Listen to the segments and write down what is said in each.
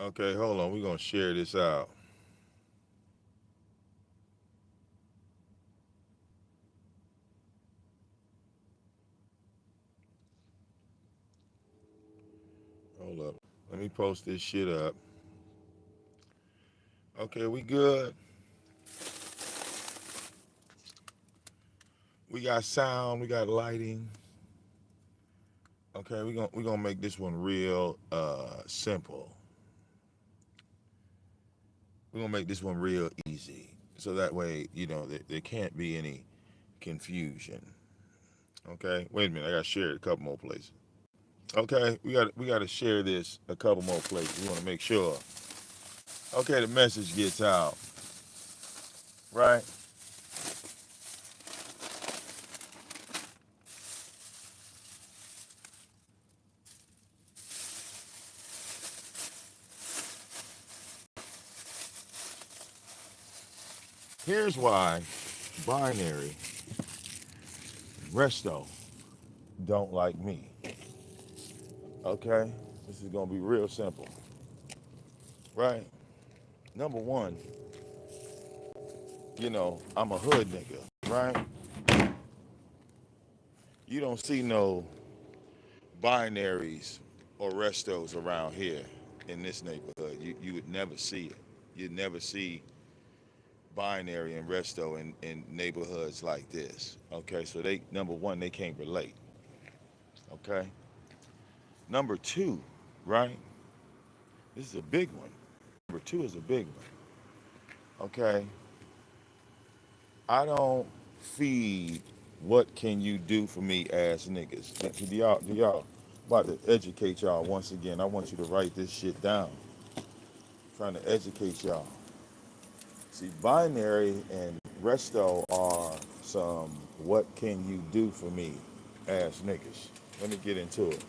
Okay, hold on. We're gonna share this out. Hold up. Let me post this shit up. Okay, we good. We got sound. We got lighting. Okay, we're gonna make this one real simple. We're gonna make this one real easy. So that way, there can't be any confusion. Okay. Wait a minute. I gotta share it a couple more places. Okay, we gotta share this a couple more places. We wanna make sure. Okay, the message gets out. Right? Here's why binary Resto don't like me. Okay? This is gonna be real simple. Right? Number one, I'm a hood nigga, right? You don't see no binaries or restos around here in this neighborhood. You would never see it. You'd never see binary and resto in neighborhoods like this. Okay, so they number one, they can't relate. Okay. Number two, right? This is a big one. Number two is a big one. Okay. I don't feed what can you do for me ass niggas. Do y'all about to educate y'all once again. I want you to write this shit down. Trying to educate y'all. See, binary and resto are some what can you do for me ass niggas. Let me get into it.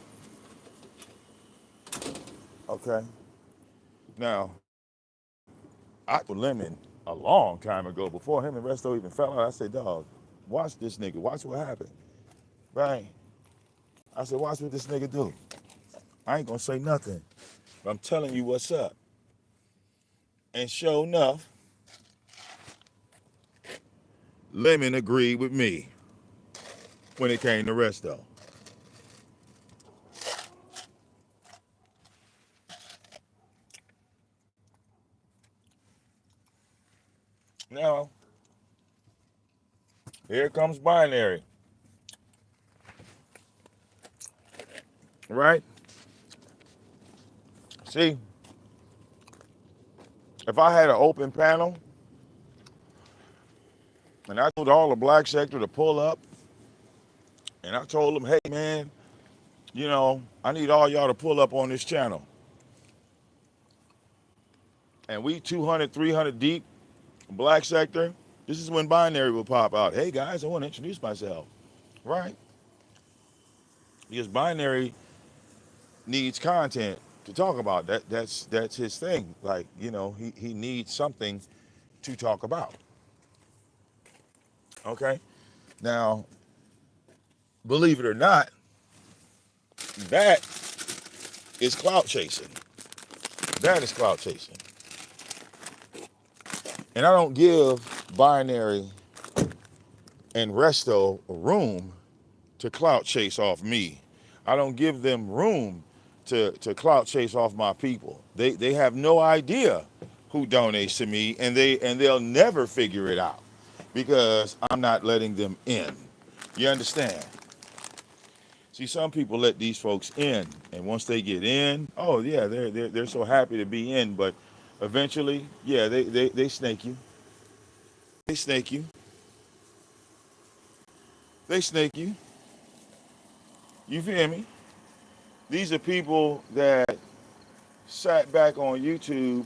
Okay. Now, I told Lemon a long time ago before him and Resto even fell out. I said, dog, watch this nigga. Watch what happened. Right? I said, watch what this nigga do. I ain't gonna say nothing. But I'm telling you what's up. And sure enough, Lemon agreed with me when it came to Resto. Now, here comes binary. Right? See, if I had an open panel and I told all the black sector to pull up and I told them, hey man, I need all y'all to pull up on this channel. And we 200, 300 deep, black sector, this is when binary will pop out. Hey guys, I want to introduce myself. Right? Because binary needs content to talk about. That's his thing. Like, he needs something to talk about. Okay? Now, believe it or not, that is clout chasing. That is clout chasing. And I don't give binary and resto room to clout chase off me. I don't give them room to clout chase off my people. They have no idea who donates to me, and they'll never figure it out because I'm not letting them in. You understand? See, some people let these folks in, and once they get in, oh yeah, they're so happy to be in, but eventually, yeah, they snake you. They snake you. They snake you. You feel me? These are people that sat back on YouTube,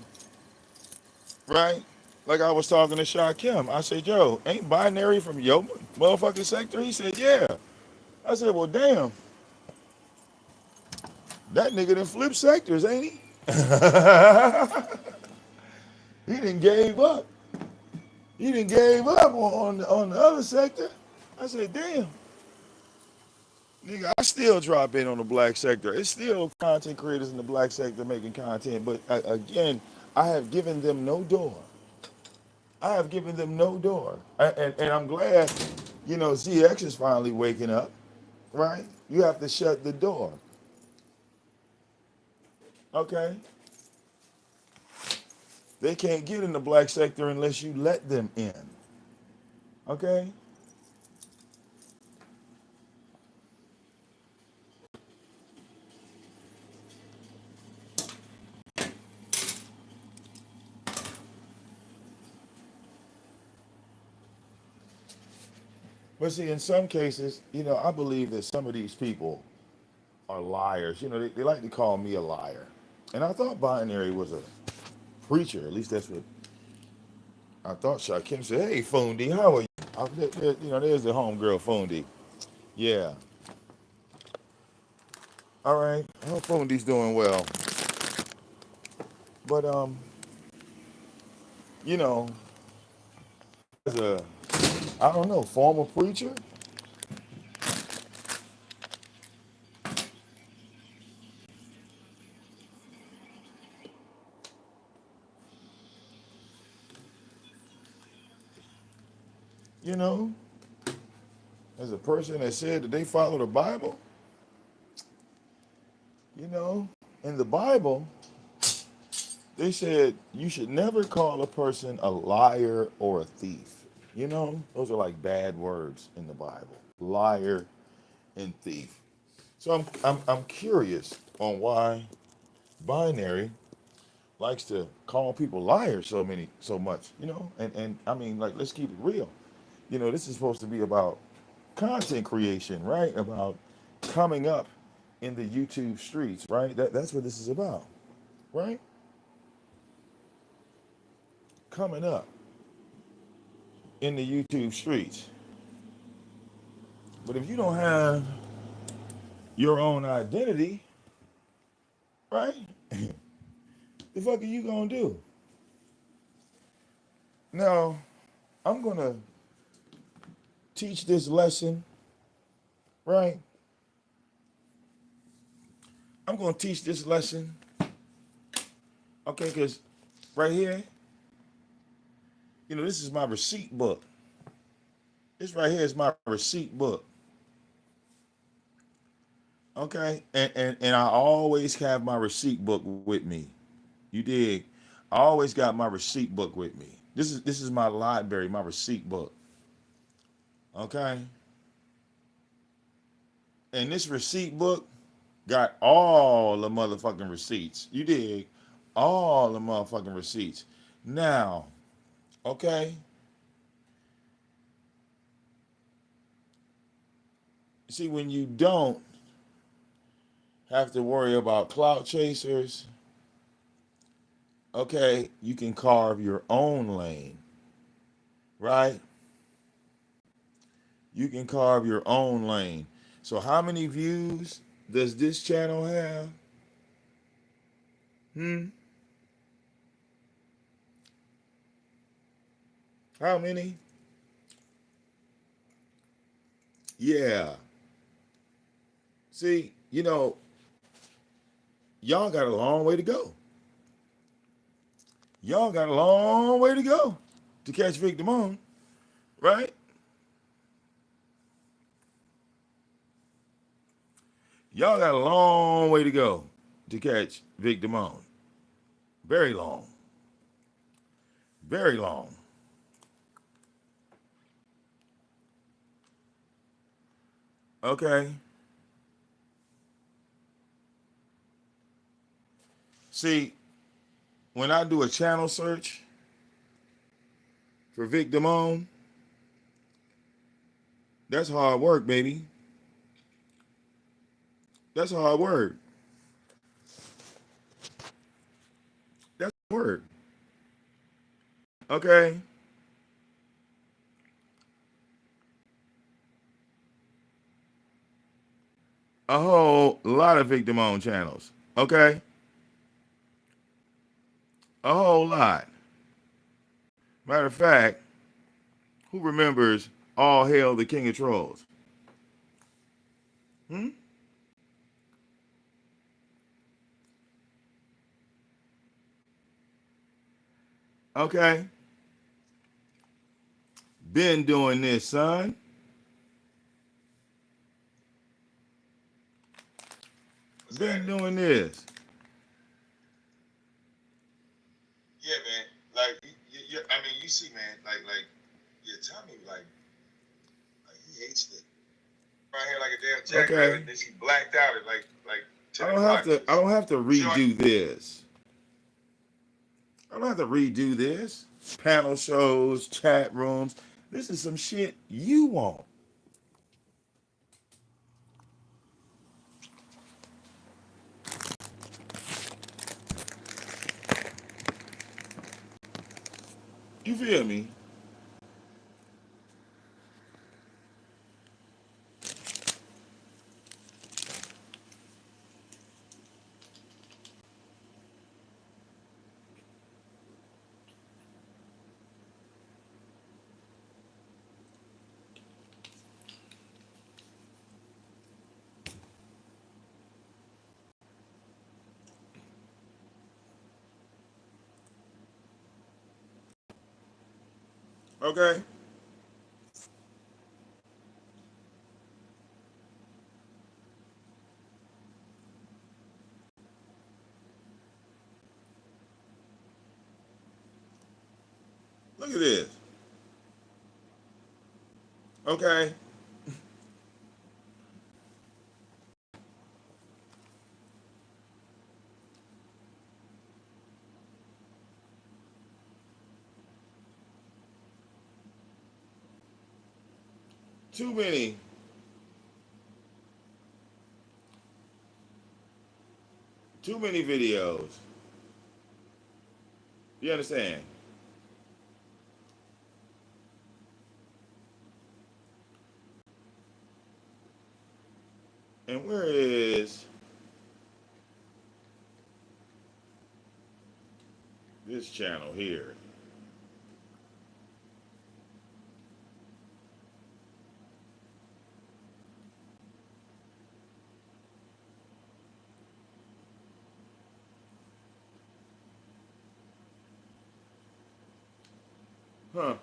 right? Like I was talking to Sha Kim. I said, yo, ain't binary from your motherfucking sector? He said, yeah. I said, well, damn, that nigga done flipped sectors, ain't he? He done gave up. He done gave up on the other sector. I said, damn. Nigga, I still drop in on the black sector. It's still content creators in the black sector making content, but again, I have given them no door. I have given them no door, and I'm glad, ZX is finally waking up. Right? You have to shut the door. Okay? They can't get in the black sector unless you let them in. Okay? But see, in some cases, I believe that some of these people are liars. They like to call me a liar. And I thought Binary was a preacher. At least that's what I thought. Shakim said, "Hey, Fundi, how are you?" There's the homegirl, Fundi. Yeah. All right. I hope Fundi's doing well. But, you know, as a, I don't know, former preacher, you know, as a person that said that they follow the Bible, you know, in the Bible, they said you should never call a person a liar or a thief. Those are like bad words in the Bible. Liar and thief. So I'm curious on why Binary likes to call people liars so much, and I mean, like, let's keep it real. This is supposed to be about content creation, right? About coming up in the YouTube streets, right? That's what this is about, right? Coming up in the YouTube streets. But if you don't have your own identity, right? The fuck are you gonna do? Now, I'm gonna teach this lesson, right? I'm gonna teach this lesson, okay? Because right here, this is my receipt book. This right here is my receipt book. Okay? And I always have my receipt book with me. You dig? I always got my receipt book with me. This is my library, my receipt book. Okay? And this receipt book got all the motherfucking receipts. You dig? All the motherfucking receipts. Now, okay? See, when you don't have to worry about clout chasers, okay, you can carve your own lane, right? You can carve your own lane. So how many views does this channel have? Hmm? How many? Yeah. See, y'all got a long way to go. Y'all got a long way to go to catch VicDamoane, right? Y'all got a long way to go to catch VicDamoane. Very long. Very long. Okay. See, when I do a channel search for VicDamoane, that's hard work, baby. That's hard work. That's hard work. Okay. A whole lot of VicDamoane channels. Okay. A whole lot. Matter of fact, who remembers All Hail the King of Trolls? Hmm? Okay. Been doing this, son. What's Been happening? doing this. Yeah, man. Like, I mean, you see, man. Yeah, Tommy, like he hates the right here like a damn Okay. jackrabbit. Then she blacked out at like I 10 don't have o'clock. to I don't have to See what? redo this. I don't have to redo this. Panel shows, chat rooms. This is some shit you want. You feel me? Okay. Look at this. Okay. Too many. Too many videos. You understand? And where is this channel here? Huh.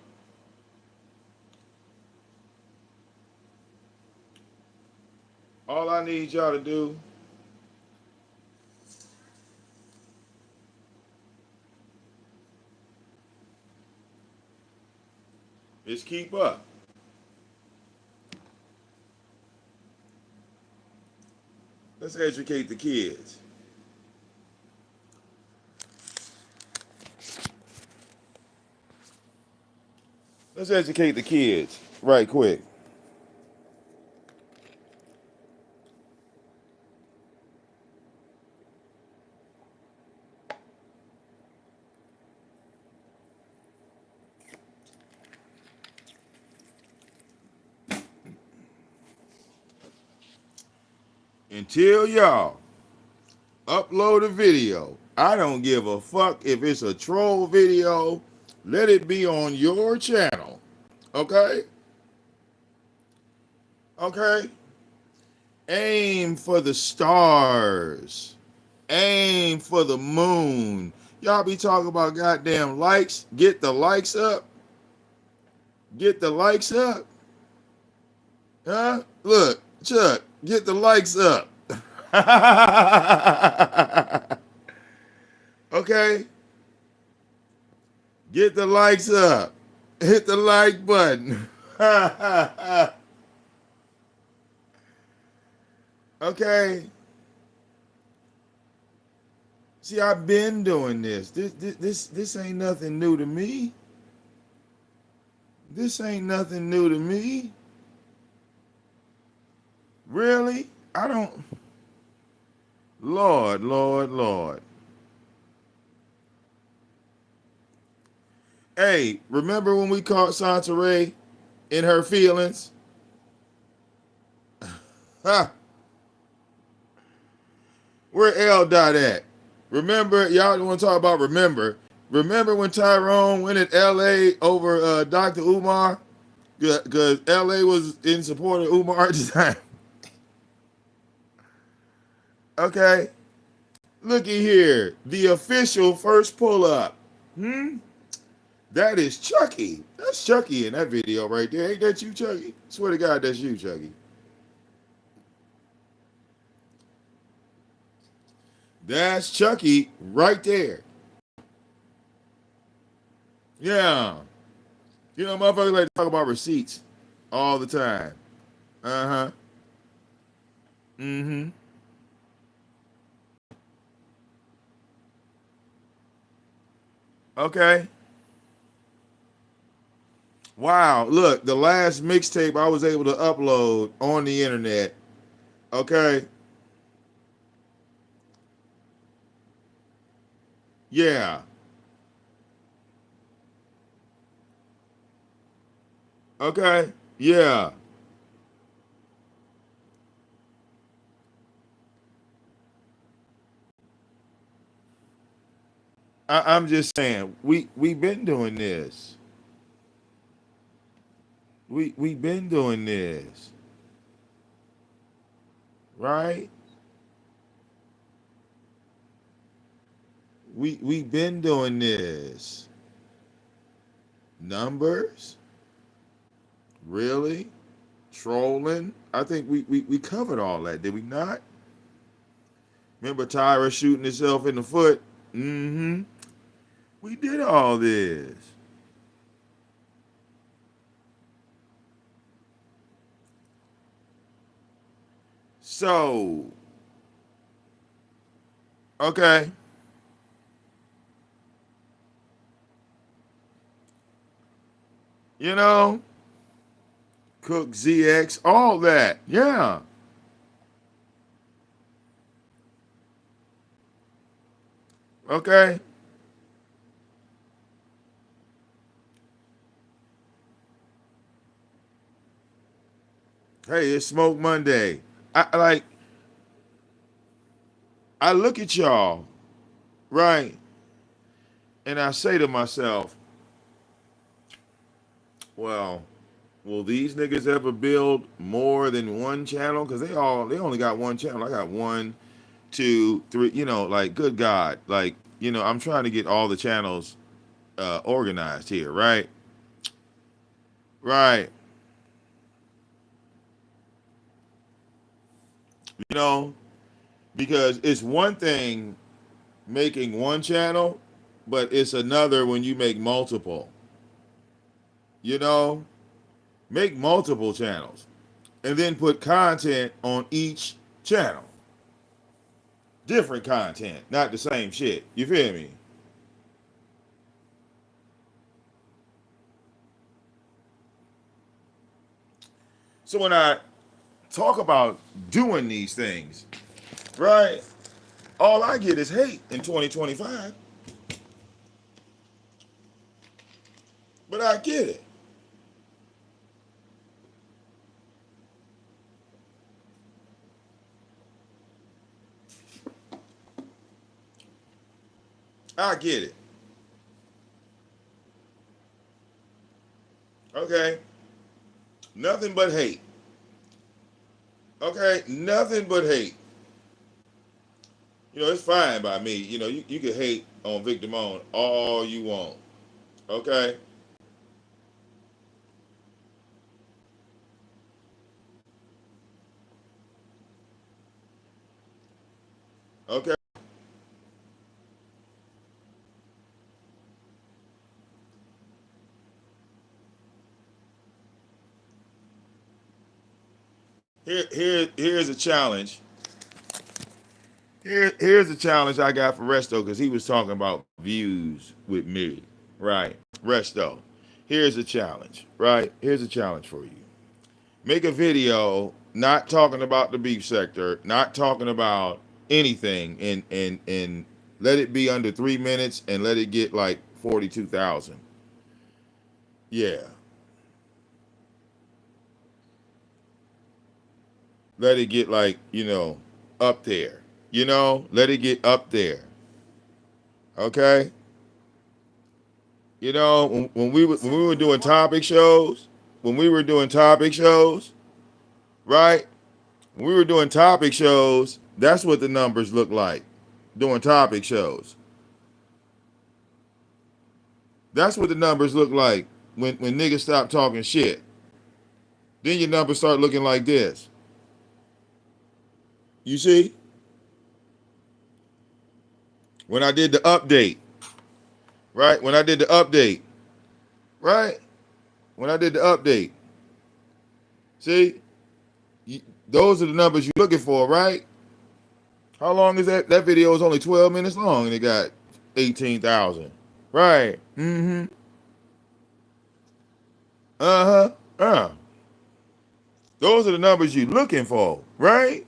All I need y'all to do is keep up. Let's educate the kids. Let's educate the kids right quick. Until y'all upload a video, I don't give a fuck if it's a troll video. Let it be on your channel. Okay? Okay? Aim for the stars. Aim for the moon. Y'all be talking about goddamn likes. Get the likes up. Get the likes up. Huh? Look, Chuck, get the likes up. Okay? Get the likes up. Hit the like button. Okay? See, I've been doing this. This ain't nothing new to me. This ain't nothing new to me. Really? I don't. Lord, Lord, Lord. Hey, remember when we caught Santeray in her feelings? Huh? Where L dot at? Remember, y'all want to talk about remember. Remember when Tyrone went at LA over Dr. Umar? Because LA was in support of Umar at the time. Okay, looky here. The official first pull up. Hmm? That is Chucky. That's Chucky in that video right there. Ain't that you, Chucky? Swear to God, that's you, Chucky. That's Chucky right there. Yeah. You know, motherfuckers like to talk about receipts all the time. Uh huh. Mm hmm. Okay. Wow. Look, the last mixtape I was able to upload on the internet. Okay. Yeah. Okay. Yeah. I'm just saying, we been doing this. We been doing this, right? We been doing this. Numbers, really? Trolling? I think we covered all that, did we not? Remember Tyra shooting herself in the foot? Mm-hmm. We did all this. So, okay, you know, Cook ZX, all that. Yeah. Okay. Hey, it's Smoke Monday. I like I look at y'all, right? And I say to myself, well, will these niggas ever build more than one channel? Because they only got one channel. I got one, two, three. You know, like good God, like I'm trying to get all the channels organized here, right? Right. You know, because it's one thing making one channel, but it's another when you make multiple. You know, make multiple channels and then put content on each channel. Different content, not the same shit. You feel me? So when I talk about doing these things, right? All I get is hate in 2025, but I get it. I get it. Okay? Nothing but hate. Okay? Nothing but hate. It's fine by me. You can hate on VicDamoane all you want. Okay? Okay? Here's a challenge. Here's a challenge I got for Restso because he was talking about views with me. Right. Restso. Here's a challenge. Right? Here's a challenge for you. Make a video not talking about the beef sector, not talking about anything, and let it be under 3 minutes and let it get like 42,000. Yeah. Let it get like, up there. Let it get up there. Okay? When we were doing topic shows, when we were doing topic shows, right? When we were doing topic shows, That's what the numbers look like doing topic shows. That's what the numbers look like when niggas stop talking shit. Then your numbers start looking like this. You see? When I did the update, right? When I did the update, right? When I did the update, see? Those are the numbers you're looking for, right? How long is that? That video is only 12 minutes long and it got 18,000. Right. Mm-hmm. Uh-huh. Those are the numbers you're looking for, right?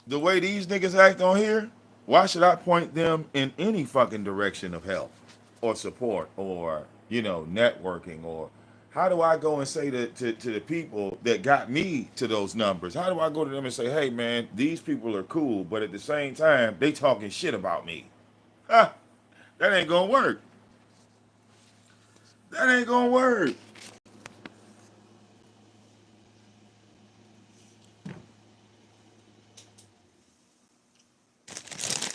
The way these niggas act on here, why should I point them in any fucking direction of help or support or, networking? Or how do I go and say to the people that got me to those numbers? How do I go to them and say, hey man, these people are cool, but at the same time, they talking shit about me? Ha! That ain't gonna work. That ain't gonna work.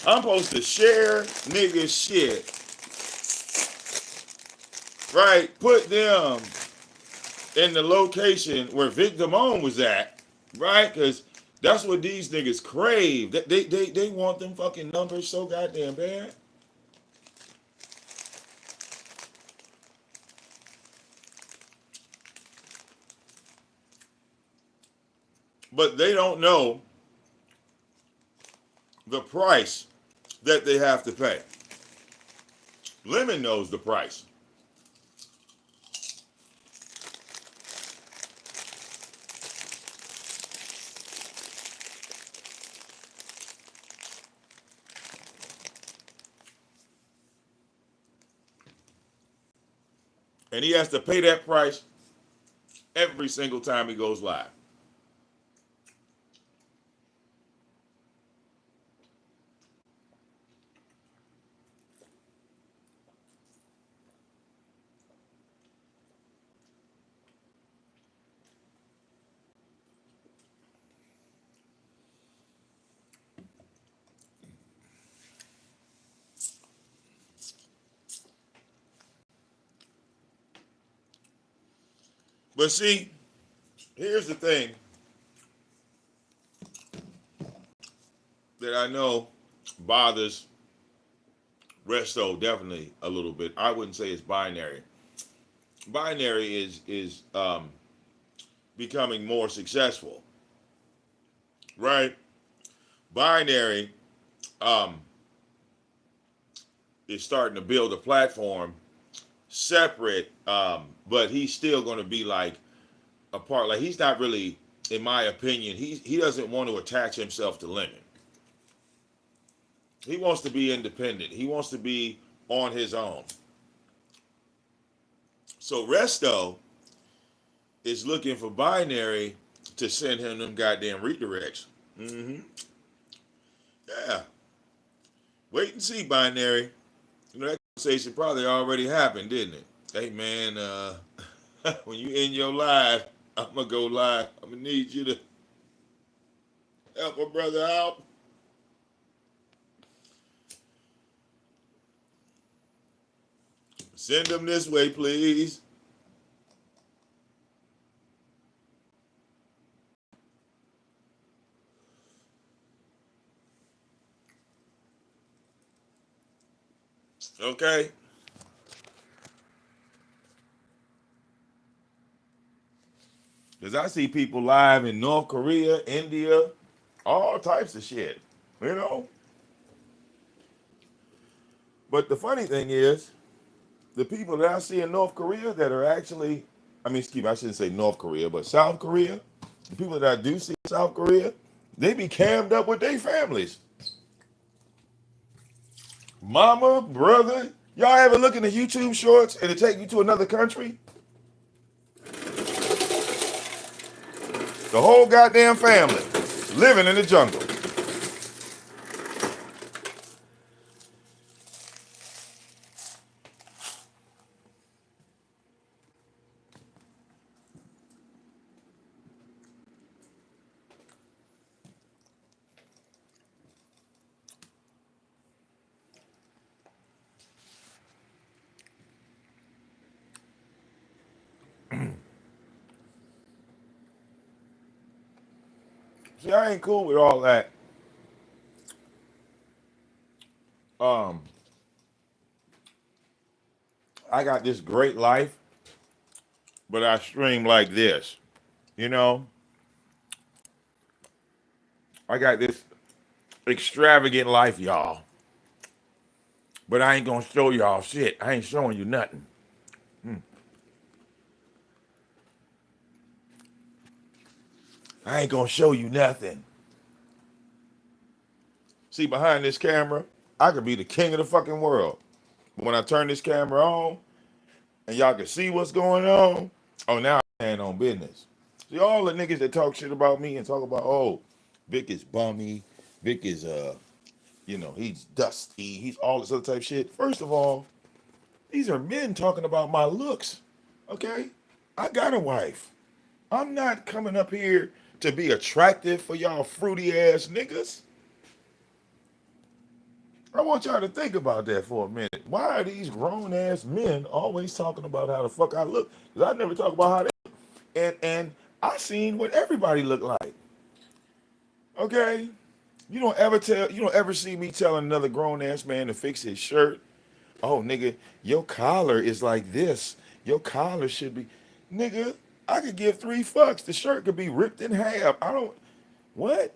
I'm supposed to share niggas shit, right? Put them in the location where VicDamoane was at, right? Because that's what these niggas crave. They want them fucking numbers so goddamn bad. But they don't know the price that they have to pay. Lemon knows the price. And he has to pay that price every single time he goes live. But see, here's the thing that I know bothers Restso definitely a little bit. I wouldn't say it's binary. Binary is becoming more successful, right? Binary um, is starting to build a platform separate, but he's still going to be like a part. Like he's not really, in my opinion, he doesn't want to attach himself to Lemon. He wants to be independent. He wants to be on his own. So Restso is looking for Binary to send him them goddamn redirects. Mm-hmm. Yeah. Wait and see, Binary. That conversation probably already happened, didn't it? Hey man, when you end your live, I'm gonna go live. I'm gonna need you to help a brother out. Send them this way, please. Okay. Because I see people live in North Korea, India, all types of shit, you know? But the funny thing is, the people that I see in North Korea that are actually, excuse me, I shouldn't say North Korea, but South Korea, the people that I do see in South Korea, they be cammed up with their families. Mama, brother, y'all ever look in the YouTube shorts and it take you to another country? The whole goddamn family living in the jungle. See, I ain't cool with all that. Um, I got this great life, but I stream like this. You know, I got this extravagant life, y'all. But I ain't gonna show y'all shit. I ain't showing you nothing. I ain't gonna show you nothing. See, behind this camera, I could be the king of the fucking world. But when I turn this camera on and y'all can see what's going on, oh, now I stand on business. See, all the niggas that talk shit about me and talk about, oh, Vic is bummy, Vic is, he's dusty, he's all this other type of shit. First of all, these are men talking about my looks, okay? I got a wife. I'm not coming up here to be attractive for y'all fruity ass niggas. I want y'all to think about that for a minute. Why are these grown ass men always talking about how the fuck I look? Because I never talk about how they look. And I seen what everybody look like. Okay? You don't ever see me telling another grown ass man to fix his shirt. Oh nigga, your collar is like this. Your collar should be nigga, I could give 3 fucks. The shirt could be ripped in half. I don't what?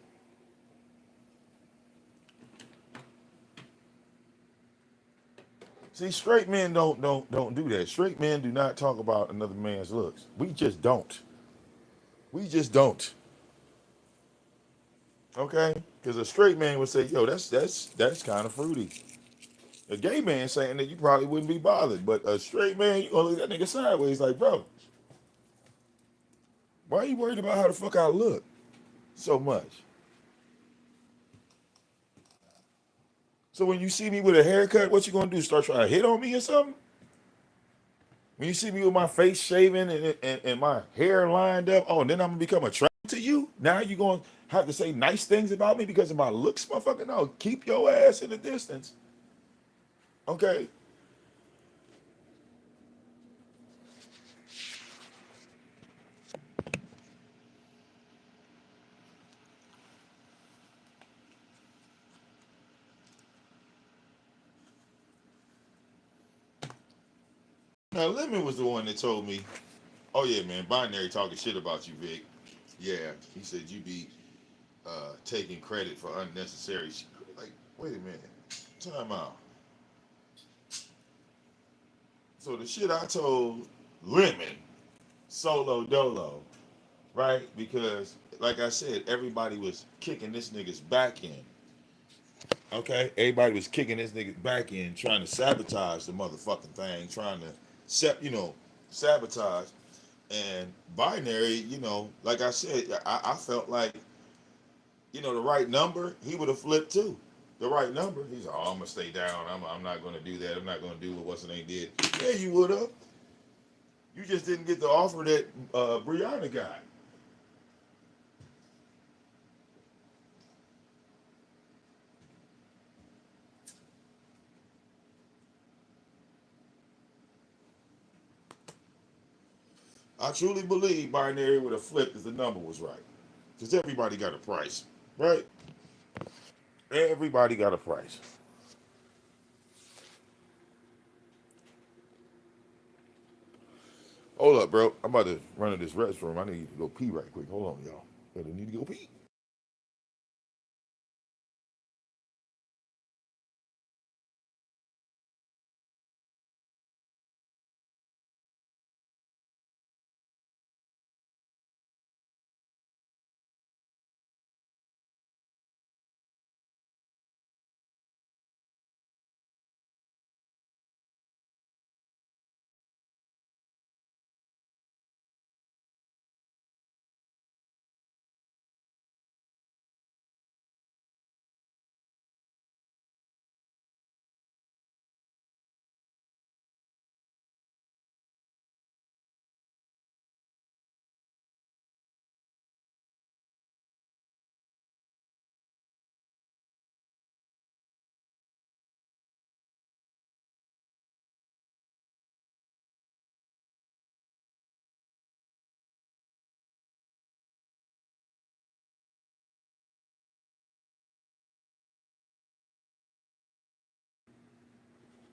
See, straight men don't do that. Straight men do not talk about another man's looks. We just don't. We just don't. Okay? Because a straight man would say, yo, that's kind of fruity. A gay man saying that you probably wouldn't be bothered. But a straight man, you gonna look at that nigga sideways like, bro, why are you worried about how the fuck I look so much? So when you see me with a haircut, what you gonna do? Start trying to hit on me or something? When you see me with my face shaven and my hair lined up, oh, then I'm gonna become attracted to you? Now you gonna have to say nice things about me because of my looks, motherfucker? No, keep your ass in the distance. Okay? Now Lemon was the one that told me, oh yeah, man, Binary talking shit about you, Vic. Yeah, he said you be taking credit for unnecessary shit. Like, wait a minute. Time out. So the shit I told Lemon, solo dolo, right? Because, like I said, everybody was kicking this nigga's back in. Okay? Everybody was kicking this nigga's back in, trying to sabotage the motherfucking thing, trying to sabotage. And Binary, like I said, I felt like, the right number, he would have flipped too. The right number, he's like, oh, I'm gonna stay down. I'm not gonna do that. I'm not gonna do what what's the name did. Yeah, you would have. You just didn't get the offer that Brianna got. I truly believe Binary would have flipped if the number was right. Because everybody got a price, right? Everybody got a price. Hold up, bro. I'm about to run to this restroom. I need to go pee right quick. Hold on, y'all. I need to go pee.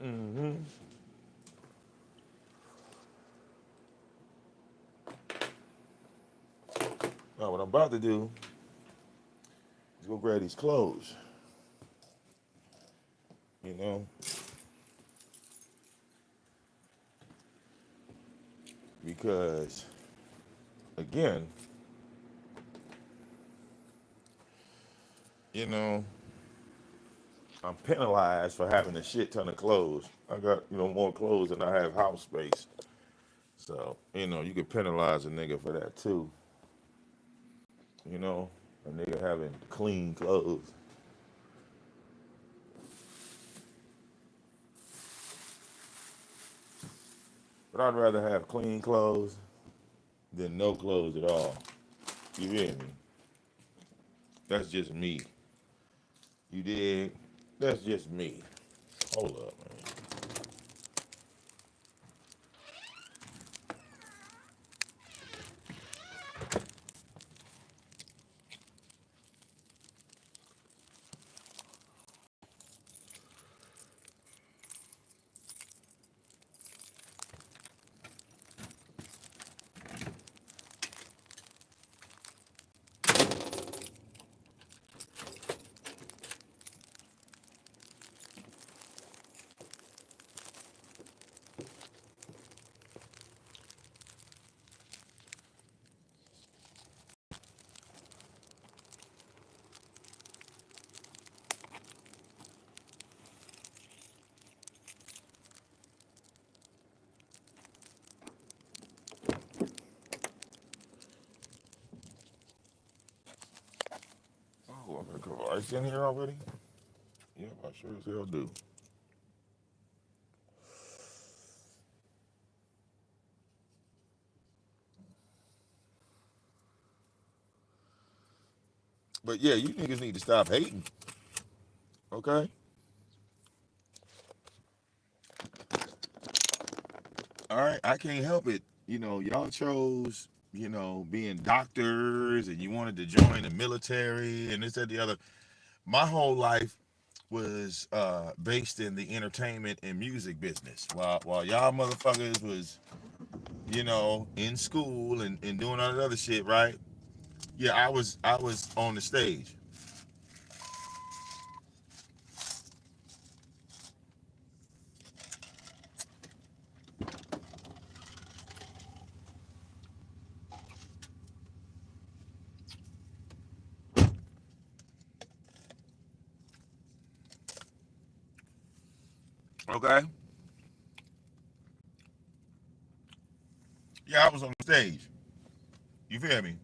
Mm-hmm. Now what I'm about to do is go grab these clothes. You know, because again, you know, I'm penalized for having a shit ton of clothes. I got, more clothes than I have house space. So, you could penalize a nigga for that too. You know, a nigga having clean clothes. But I'd rather have clean clothes than no clothes at all. You hear me? That's just me. You dig? That's just me. Hold up, man. Oh, I got a couple ice in here already? Yep, I sure as hell do. But yeah, you niggas need to stop hating, okay? All right, I can't help it. Y'all chose, being doctors and you wanted to join the military and this, that, the other. My whole life was based in the entertainment and music business. While y'all motherfuckers was, in school and doing all that other shit, right? Yeah, I was on the stage. Okay? Yeah, I was on the stage. You feel me?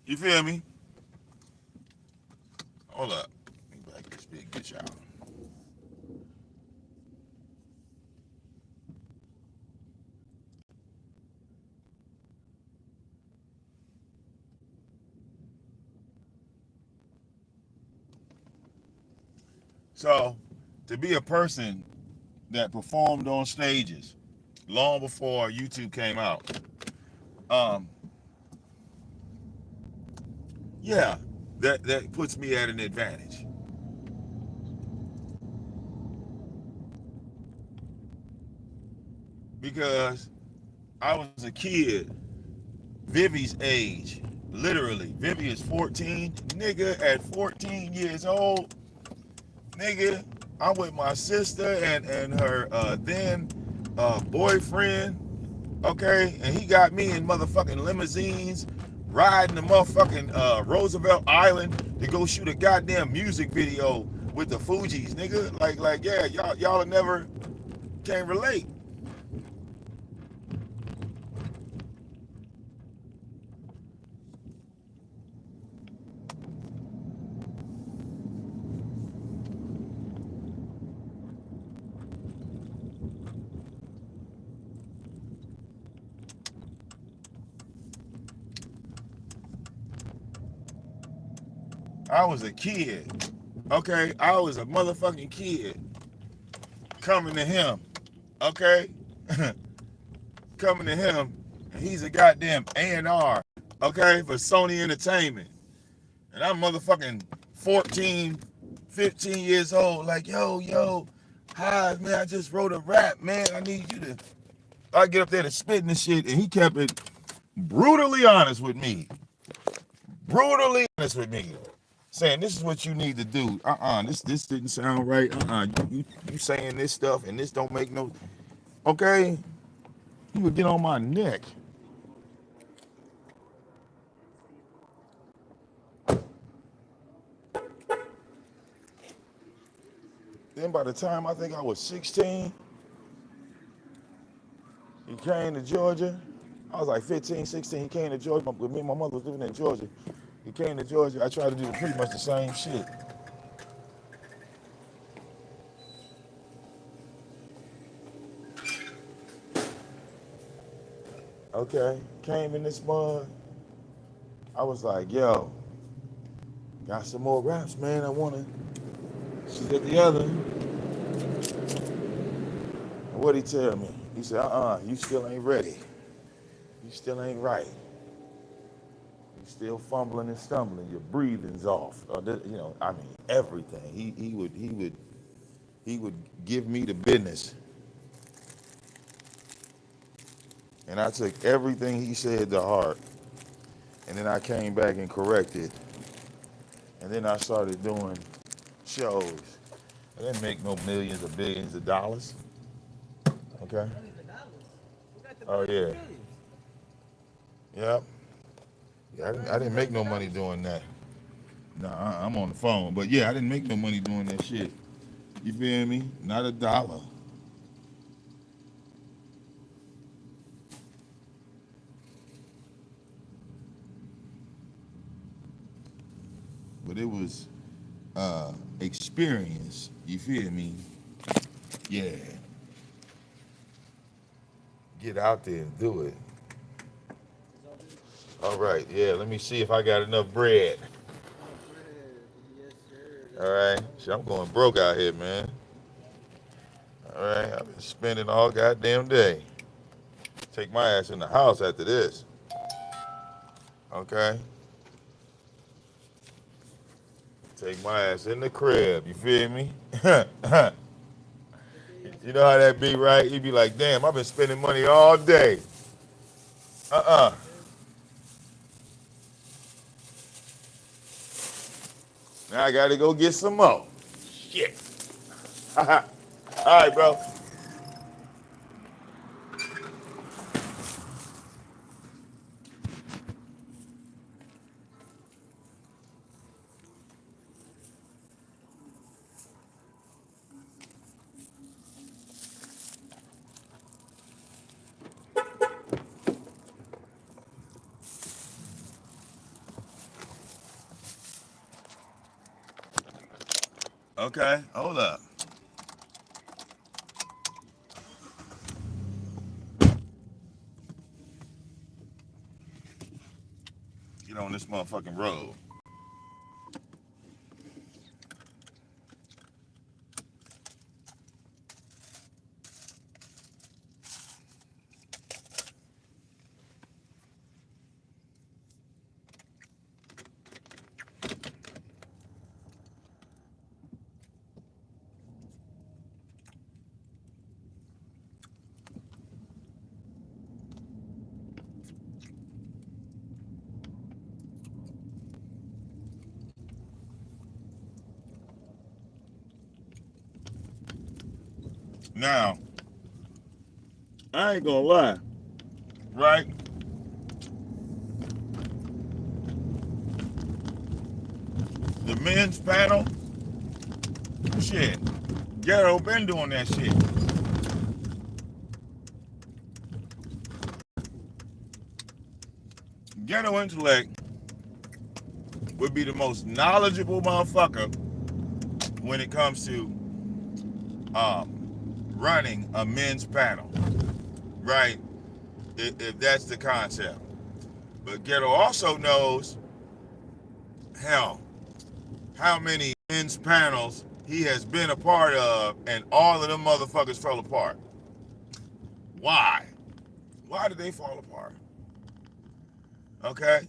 You feel me? Hold up. Let me back this big bitch out. So, to be a person that performed on stages long before YouTube came out, um, yeah, that puts me at an advantage because I was a kid, Vivi's age, literally. Vivi is 14, nigga. At 14 years old, nigga, I'm with my sister and her then boyfriend. Okay, and he got me in motherfucking limousines, riding the motherfucking Roosevelt Island to go shoot a goddamn music video with the Fugees, nigga. Like, yeah, y'all never can relate. I was a kid. Okay, I was a motherfucking kid coming to him. Okay, coming to him, and he's a goddamn A&R. Okay, for Sony Entertainment, and I'm motherfucking 14, 15 years old. Like, yo, hi man, I just wrote a rap, man. I need you to. I get up there to spitting this shit, and he kept it brutally honest with me. Brutally honest with me. Saying this is what you need to do. This didn't sound right. You saying this stuff and this don't make no. Okay, he would get on my neck. Then by the time I think I was 16, he came to Georgia. I was like 15, 16. He came to Georgia. With me and my mother was living in Georgia. He came to Georgia. I tried to do pretty much the same shit. Okay, came in this mud. I was like, yo, got some more raps, man. I want to. She did the other. And what'd he tell me? He said, you still ain't ready. You still ain't right. You still fumbling and stumbling. Your breathing's off. Everything. He would give me the business. And I took everything he said to heart. And then I came back and corrected. And then I started doing shows. I didn't make no millions or billions of dollars. Okay? Oh, yeah. Yep. Yeah, I didn't make no money doing that. Nah, I'm on the phone. But yeah, I didn't make no money doing that shit. You feel me? Not a dollar. But it was experience. You feel me? Yeah. Get out there and do it. All right, yeah, let me see if I got enough bread. All right, shit, I'm going broke out here, man. All right, I've been spending all goddamn day. Take my ass in the house after this. Okay? Take my ass in the crib, you feel me? You know how that be, right? You be like, damn, I've been spending money all day. Now I gotta go get some more. Shit. All right, bro. Okay, hold up. Get on this motherfucking road. Now, I ain't gonna lie, right? The men's panel, shit, Ghetto been doing that shit. Ghetto Intellect would be the most knowledgeable motherfucker when it comes to running a men's panel, right? If that's the concept. But Ghetto also knows, hell, how many men's panels he has been a part of, and all of them motherfuckers fell apart. Why? Why did they fall apart? Okay?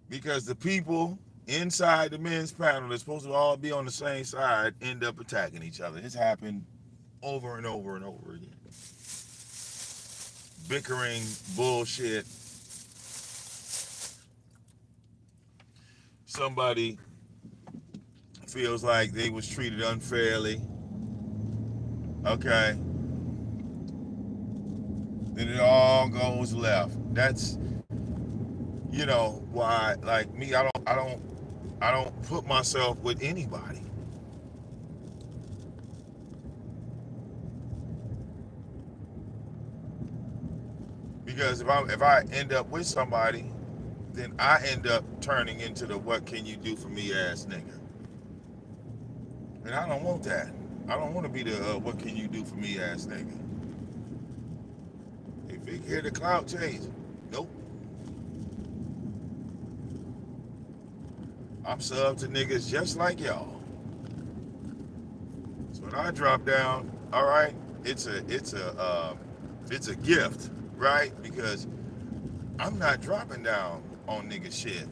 Because the people inside the men's panel that's supposed to all be on the same side end up attacking each other. It's happened over and over and over again. Bickering, bullshit. Somebody feels like they was treated unfairly. Okay. Then it all goes left. That's, why, like me, I don't put myself with anybody. Because if I end up with somebody, then I end up turning into the "what can you do for me" ass nigga. And I don't want that. I don't want to be the "what can you do for me" ass nigga. If they hear the clout chase, nope. I'm sub to niggas just like y'all. So when I drop down, all right, it's a gift, right? Because I'm not dropping down on nigga shit.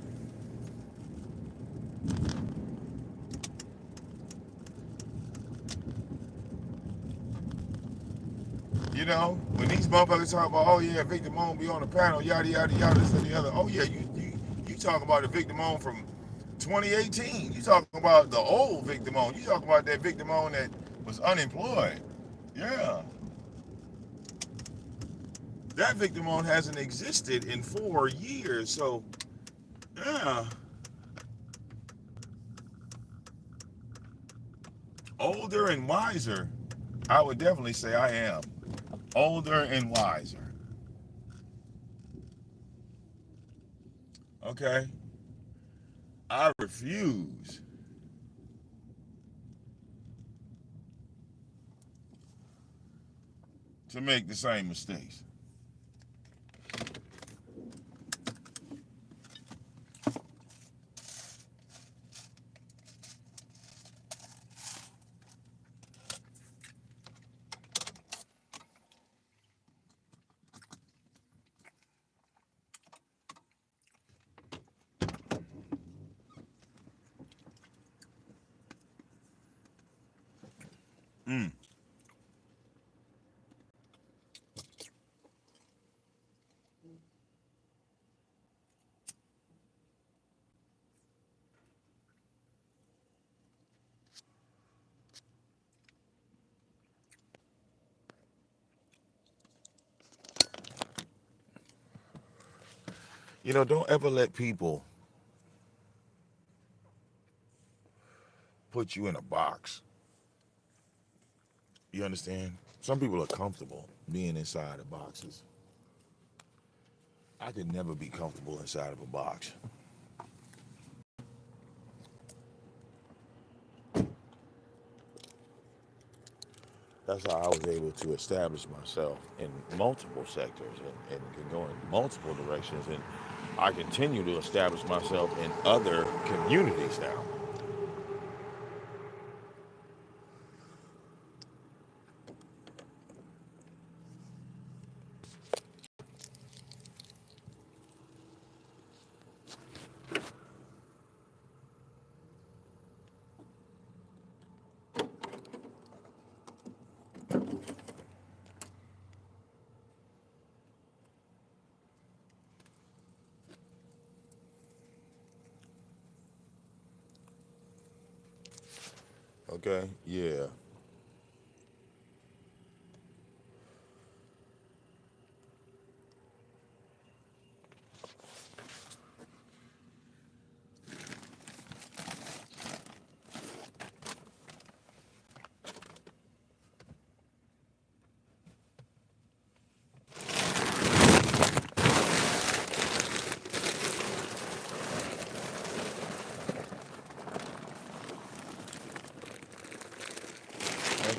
When these motherfuckers talk about, oh yeah, VicDamoane be on the panel, yada yada yada, this and the other. Oh yeah, you talking about the VicDamoane from 2018. You talking about the old VicDamoane. You talking about that VicDamoane that was unemployed. Yeah. That VicDamoane hasn't existed in 4 years, so yeah. Older and wiser. I would definitely say I am. Older and wiser. Okay? I refuse to make the same mistakes. Mm. Don't ever let people put you in a box. You understand? Some people are comfortable being inside of boxes. I could never be comfortable inside of a box. That's how I was able to establish myself in multiple sectors and can go in multiple directions. And I continue to establish myself in other communities now. Okay? Yeah.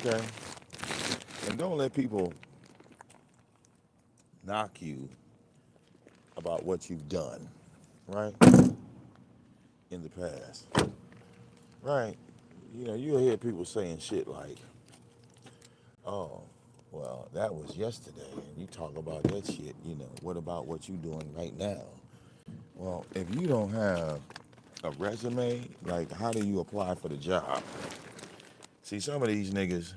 Okay? And don't let people knock you about what you've done, right? in the past, right? You know, you'll hear people saying shit like, "Oh, well, that was yesterday," and you talk about that shit. You know, what about what you doing right now? Well, if you don't have a resume, like, how do you apply for the job? See, some of these niggas,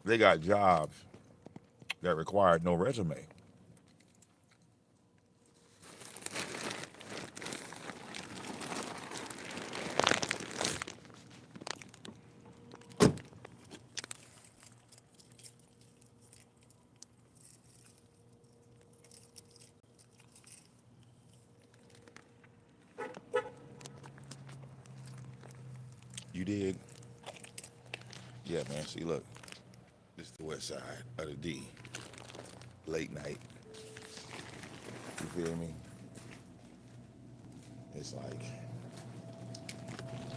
they got jobs that require no resume. You dig? Yeah, man. See, look, this is the west side of the D. Late night. You feel me? It's like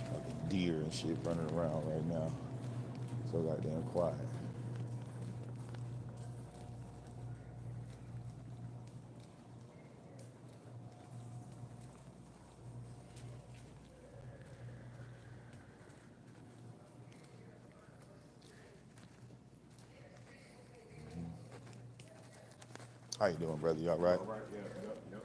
fucking deer and shit running around right now. So goddamn quiet. How you doing, brother? You all right? All right, yeah, yep, yep.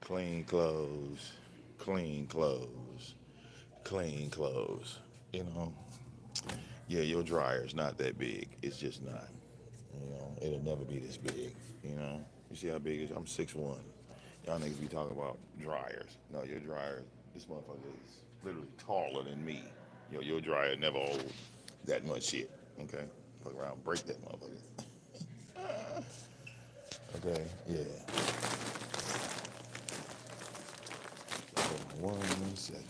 Clean clothes, clean clothes, clean clothes. You know, yeah, your dryer's not that big. It's just not. You know, it'll never be this big. You know, you see how big it is? I'm 6'1". Y'all niggas be talking about dryers. No, your dryer, this motherfucker is literally taller than me. Your dryer never hold that much shit. Okay, fuck around, break that motherfucker. Okay, yeah. Hold on 1 second.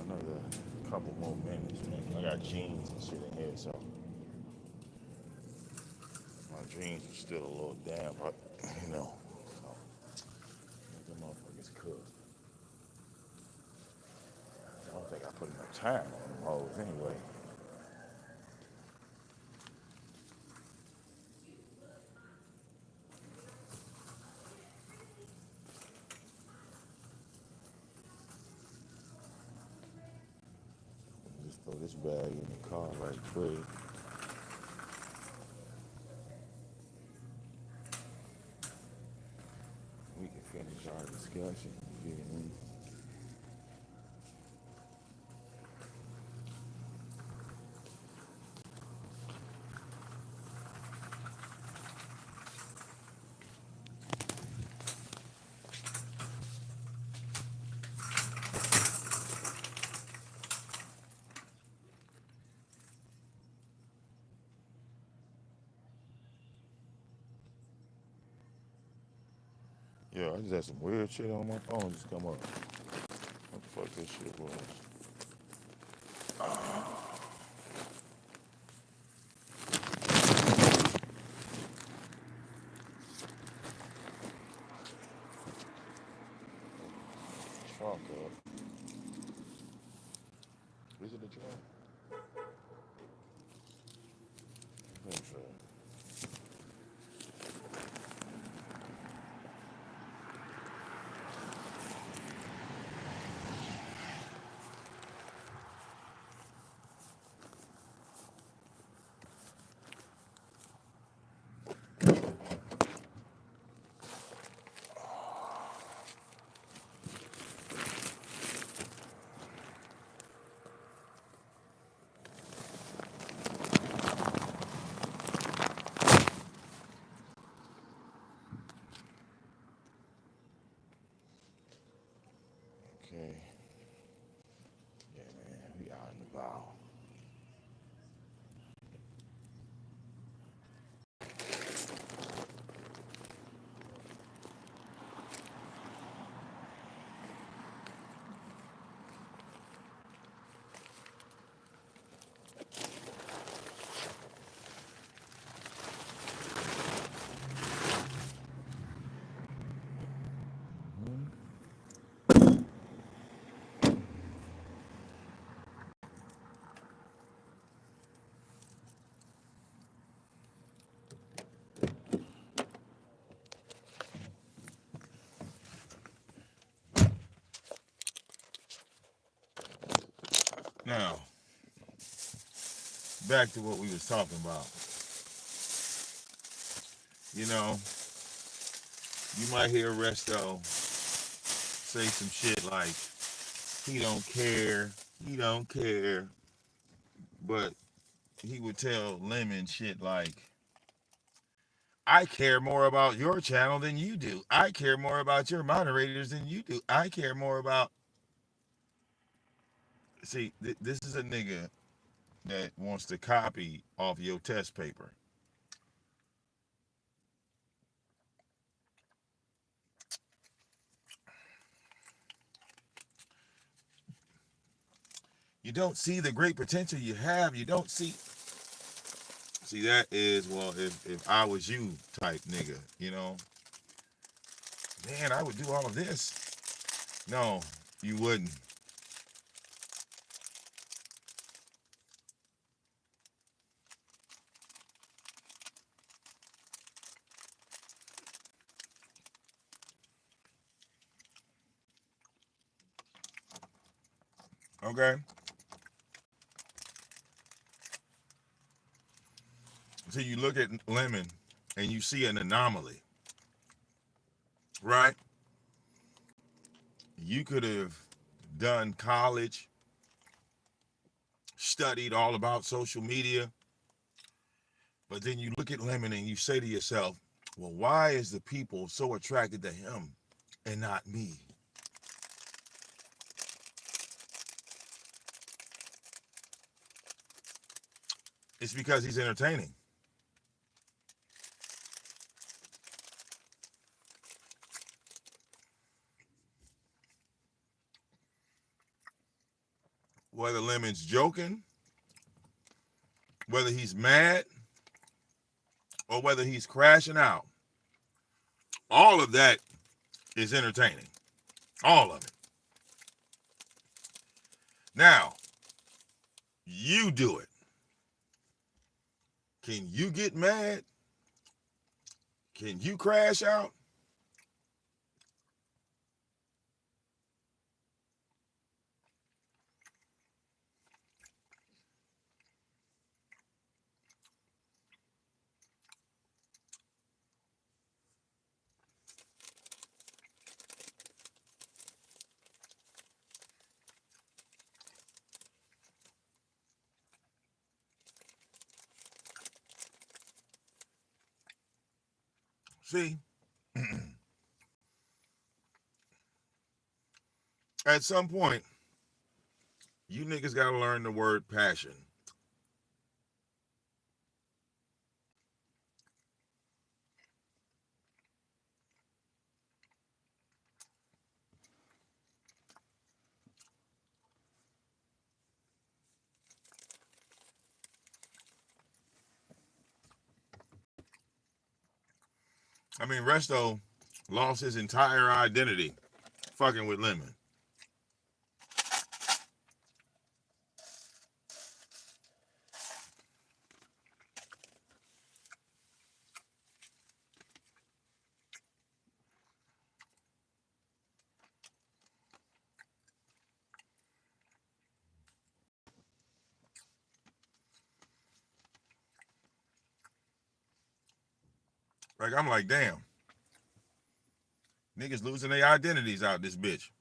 another couple more minutes, man. I got jeans and shit in here, so my jeans are still a little damp, but, you know. So, let them motherfuckers cook. I don't think I put enough time on them hoes anyway. Just throw this bag in the car right quick. We can finish our discussion. You get me? Yeah, I just had some weird shit on my phone just come up. What the fuck this shit was? Trunk up. Is it a trunk? I think so. Okay. Yeah, man, we out and about. Now, back to what we was talking about. You know, you might hear Restso say some shit like, he don't care, but he would tell Lemon shit like, I care more about your channel than you do. I care more about your moderators than you do. I care more about. See, this is a nigga that wants to copy off your test paper. You don't see the great potential you have. You don't see. See, that is, well, if I was you type nigga, you know, man, I would do all of this. No, you wouldn't. Okay? So you look at Lemon and you see an anomaly, right? You could have done college, studied all about social media, but then you look at Lemon and you say to yourself, well, why is the people so attracted to him and not me? It's because he's entertaining. whether Lemon's joking, whether he's mad, or whether he's crashing out, all of that is entertaining. All of it. Now, you do it. Can you get mad? Can you crash out? See, at some point, you niggas gotta learn the word passion. I mean, Restso lost his entire identity fucking with Lemon. Like, I'm like, damn. Niggas losing their identities out this bitch.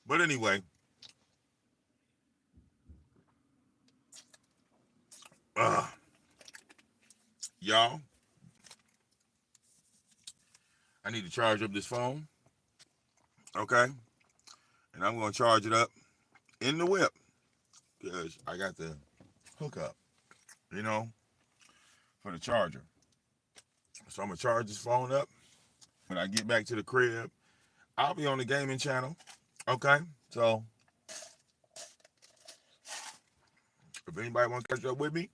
But anyway, y'all, I need to charge up this phone, okay? And I'm gonna charge it up in the whip because I got the hookup, you know, for the charger. So I'm gonna charge this phone up. When I get back to the crib, I'll be on the gaming channel, okay? So if anybody wants to catch up with me,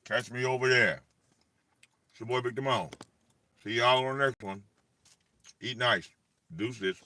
catch me over there. It's your boy VicDamoane. See y'all on the next one. Eat nice. Deuces.